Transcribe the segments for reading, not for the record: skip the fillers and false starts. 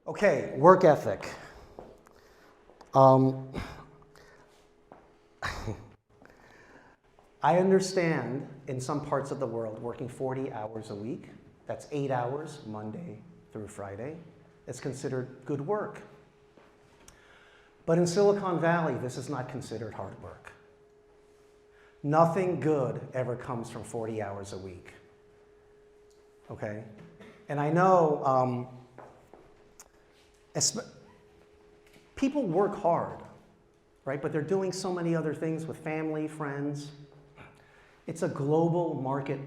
Okay, work ethic. I understand in some parts of the world working 40 hours a week, that's 8 hours Monday through Friday, is considered good work. But in Silicon Valley, this is not considered hard work. Nothing good ever comes from 40 hours a week, okay? And I know people work hard, right? But they're doing so many other things with family, friends. It's a global market,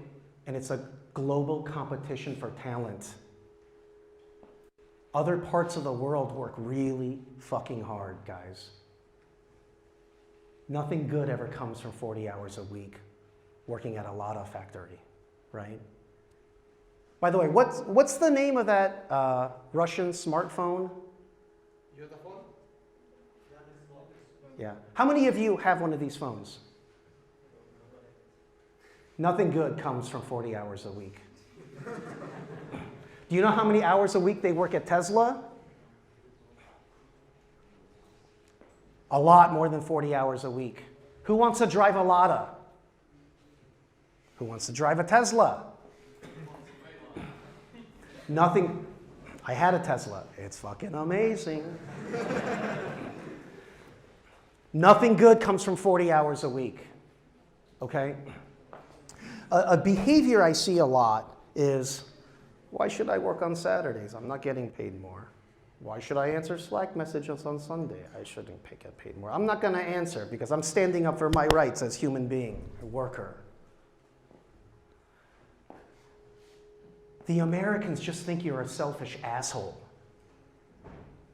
and it's a global competition for talent. Other parts of the world work really fucking hard, guys. Nothing good ever comes from 40 hours a week working at a Lada factory, right? By the way, what's the name of that Russian smartphone? Yeah. How many of you have one of these phones? Nothing good comes from 40 hours a week. Do you know how many hours a week they work at Tesla? A lot more than 40 hours a week. Who wants to drive a Lada? Who wants to drive a Tesla? Nothing. I had a Tesla. It's fucking amazing. Nothing good comes from 40 hours a week, okay? A behavior I see a lot is, why should I work on Saturdays? I'm not getting paid more. Why should I answer Slack messages on Sunday? I shouldn't get paid more. I'm not going to answer because I'm standing up for my rights as a human being, a worker. The Americans just think you're a selfish asshole.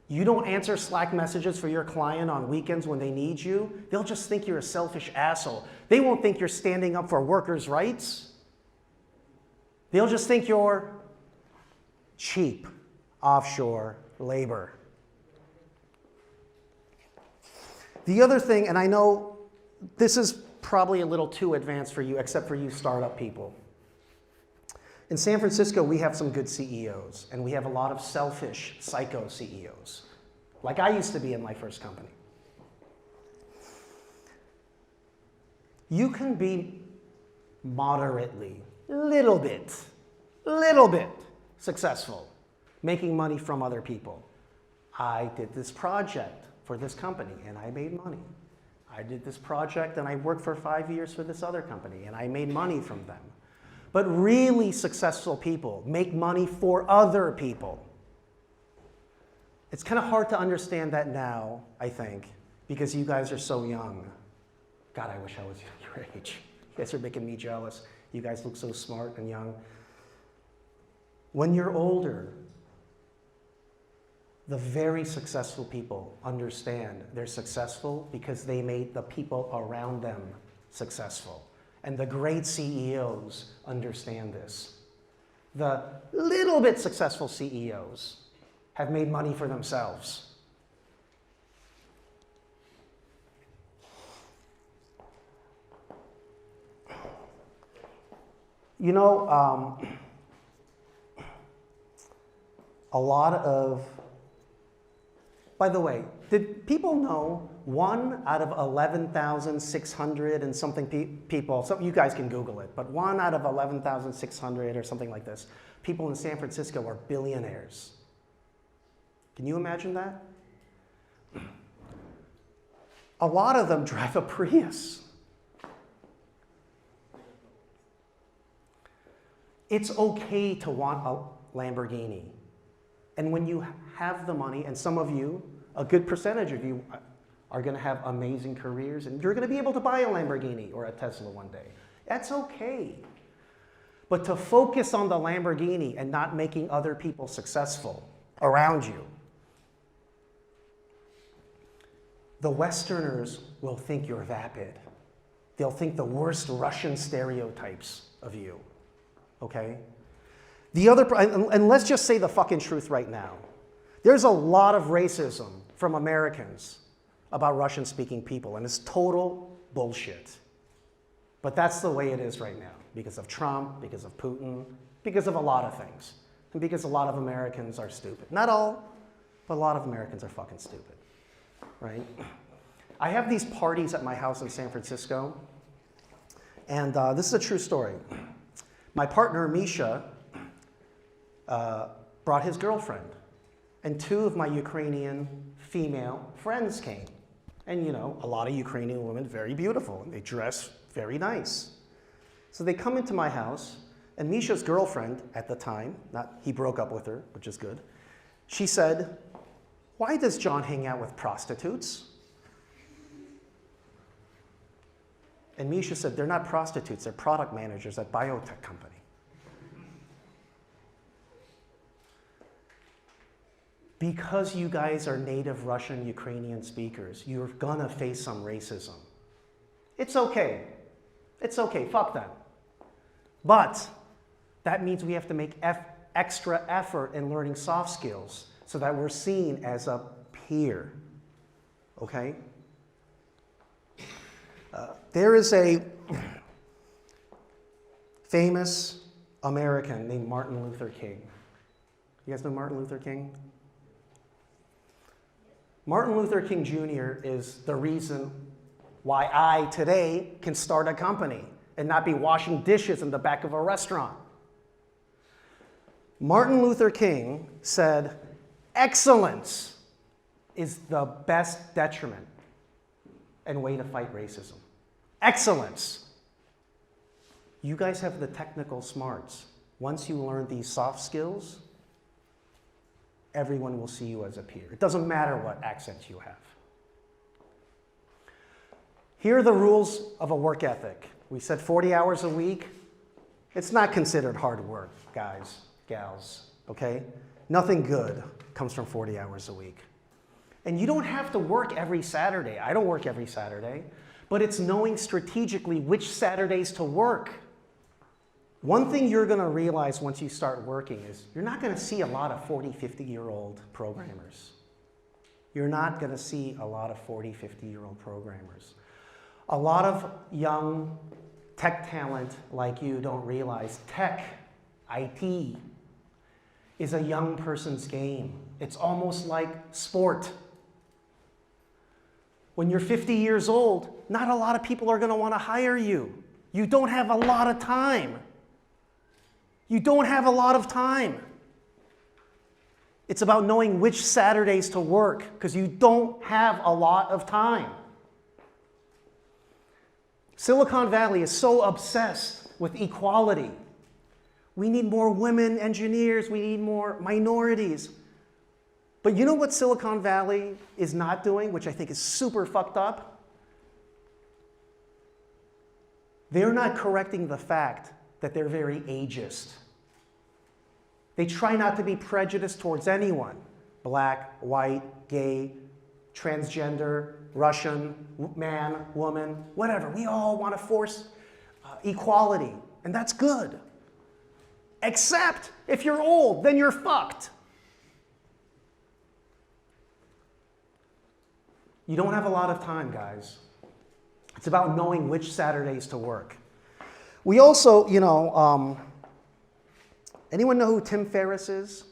You don't answer Slack messages for your client on weekends when they need you, they'll just think you're a selfish asshole. They won't think you're standing up for workers' rights. They'll just think you're cheap offshore labor. The other thing, and I know this is probably a little too advanced for you, except for you startup people. In San Francisco, we have some good CEOs, and we have a lot of selfish, psycho CEOs, like I used to be in my first company. You can be moderately, little bit successful, making money from other people. I did this project for this company, and I made money. I did this project, and I worked for 5 years for this other company, and I made money from them. But really successful people make money for other people. It's kind of hard to understand that now, I think, because you guys are so young. God, I wish I was your age. You guys are making me jealous. You guys look so smart and young. When you're older, the very successful people understand they're successful because they made the people around them successful. And the great CEOs understand this. The little bit successful CEOs have made money for themselves. You know, a lot of, by the way, did people know 1 out of 11,600 and something people, you guys can Google it, but 1 out of 11,600 or something like this, people in San Francisco are billionaires. Can you imagine that? A lot of them drive a Prius. It's okay to want a Lamborghini. And when you have the money, and some of you, a good percentage of you are going to have amazing careers, and you're going to be able to buy a Lamborghini or a Tesla one day. That's okay. But to focus on the Lamborghini and not making other people successful around you, the Westerners will think you're vapid. They'll think the worst Russian stereotypes of you, okay? The other, and let's just say the fucking truth right now. There's a lot of racism from Americans about Russian-speaking people, and it's total bullshit. But that's the way it is right now, because of Trump, because of Putin, because of a lot of things, and because a lot of Americans are stupid. Not all, but a lot of Americans are fucking stupid, right? I have these parties at my house in San Francisco, and this is a true story. My partner, Misha, brought his girlfriend, and 2 of my Ukrainian female friends came. And you know, a lot of Ukrainian women, very beautiful, and they dress very nice. So they come into my house, and Misha's girlfriend at the time, he broke up with her, which is good, she said, "Why does John hang out with prostitutes?" And Misha said, "They're not prostitutes, they're product managers at biotech company." Because you guys are native Russian, Ukrainian speakers, you're gonna face some racism. It's okay. It's okay, fuck them. But that means we have to make extra effort in learning soft skills so that we're seen as a peer, okay? There is a famous American named Martin Luther King. You guys know Martin Luther King? Martin Luther King Jr. is the reason why I today can start a company and not be washing dishes in the back of a restaurant. Martin Luther King said, "Excellence is the best detriment and way to fight racism." Excellence. You guys have the technical smarts. Once you learn these soft skills, everyone will see you as a peer. It doesn't matter what accent you have. Here are the rules of a work ethic. We said 40 hours a week. It's not considered hard work, guys, gals, okay? Nothing good comes from 40 hours a week. And you don't have to work every Saturday. I don't work every Saturday, but it's knowing strategically which Saturdays to work. One thing you're gonna realize once you start working is you're not gonna see a lot of 40, 50-year-old programmers. You're not gonna see a lot of 40, 50-year-old programmers. A lot of young tech talent like you don't realize tech, IT, is a young person's game. It's almost like sport. When you're 50 years old, not a lot of people are gonna wanna hire you. You don't have a lot of time. You don't have a lot of time. It's about knowing which Saturdays to work because you don't have a lot of time. Silicon Valley is so obsessed with equality. We need more women engineers, we need more minorities. But you know what Silicon Valley is not doing, which I think is super fucked up? They're not correcting the fact that they're very ageist. They try not to be prejudiced towards anyone. Black, white, gay, transgender, Russian, man, woman, whatever. We all want to force equality, and that's good. Except if you're old, then you're fucked. You don't have a lot of time, guys. It's about knowing which Saturdays to work. We also, anyone know who Tim Ferriss is?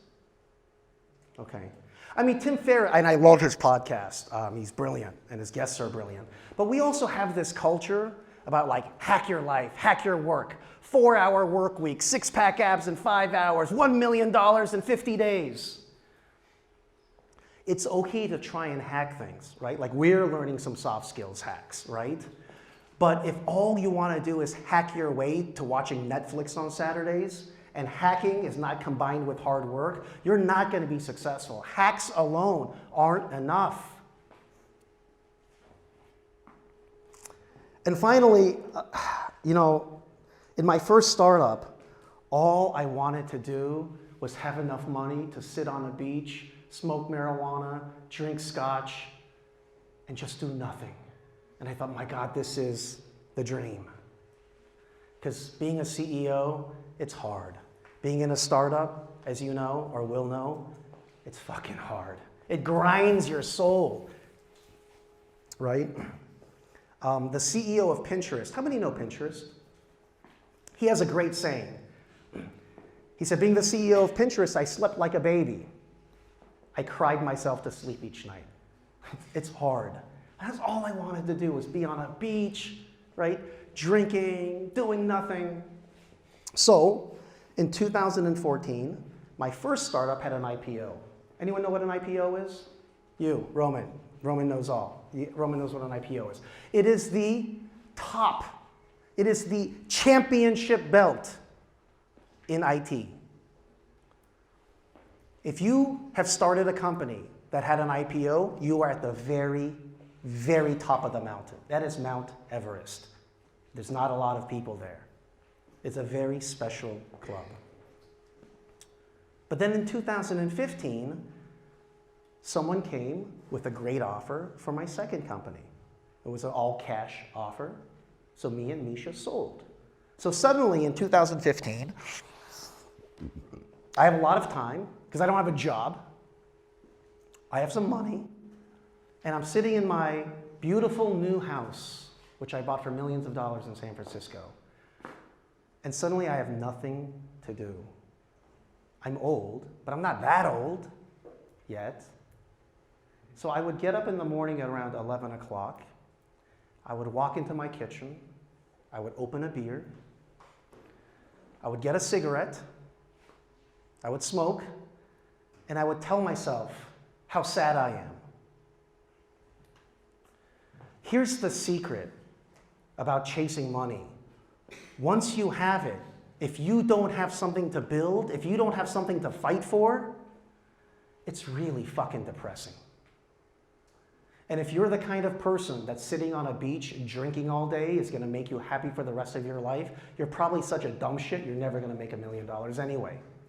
Okay. I mean, Tim Ferriss, and I love his podcast. He's brilliant, and his guests are brilliant. But we also have this culture about like hack your life, hack your work, 4-hour work week, 6-pack abs in 5 hours, $1 million in 50 days. It's okay to try and hack things, right? Like we're learning some soft skills hacks, right? But if all you want to do is hack your way to watching Netflix on Saturdays, and hacking is not combined with hard work, you're not going to be successful. Hacks alone aren't enough. And finally, in my first startup, all I wanted to do was have enough money to sit on a beach, smoke marijuana, drink scotch, and just do nothing. And I thought, my God, this is the dream. Because being a CEO, it's hard. Being in a startup, as you know or will know, it's fucking hard. It grinds your soul, right? The CEO of Pinterest, how many know Pinterest? He has a great saying. He said, being the CEO of Pinterest, I slept like a baby. I cried myself to sleep each night. It's hard. That's all I wanted to do was be on a beach, right? Drinking, doing nothing. So in 2014, my first startup had an IPO. Anyone know what an IPO is? You, Roman. Roman knows all. Roman knows what an IPO is. It is the top. It is the championship belt in IT. If you have started a company that had an IPO, you are at the very, very top of the mountain. That is Mount Everest. There's not a lot of people there. It's a very special club. But then in 2015, someone came with a great offer for my second company. It was an all-cash offer, so me and Misha sold. So suddenly in 2015, I have a lot of time because I don't have a job. I have some money, and I'm sitting in my beautiful new house, which I bought for millions of dollars in San Francisco. And suddenly I have nothing to do. I'm old, but I'm not that old yet. So I would get up in the morning at around 11 o'clock. I would walk into my kitchen. I would open a beer. I would get a cigarette. I would smoke. And I would tell myself how sad I am. Here's the secret about chasing money. Once you have it, if you don't have something to build, if you don't have something to fight for, it's really fucking depressing. And if you're the kind of person that's sitting on a beach drinking all day is gonna make you happy for the rest of your life, you're probably such a dumb shit, you're never gonna make $1 million anyway.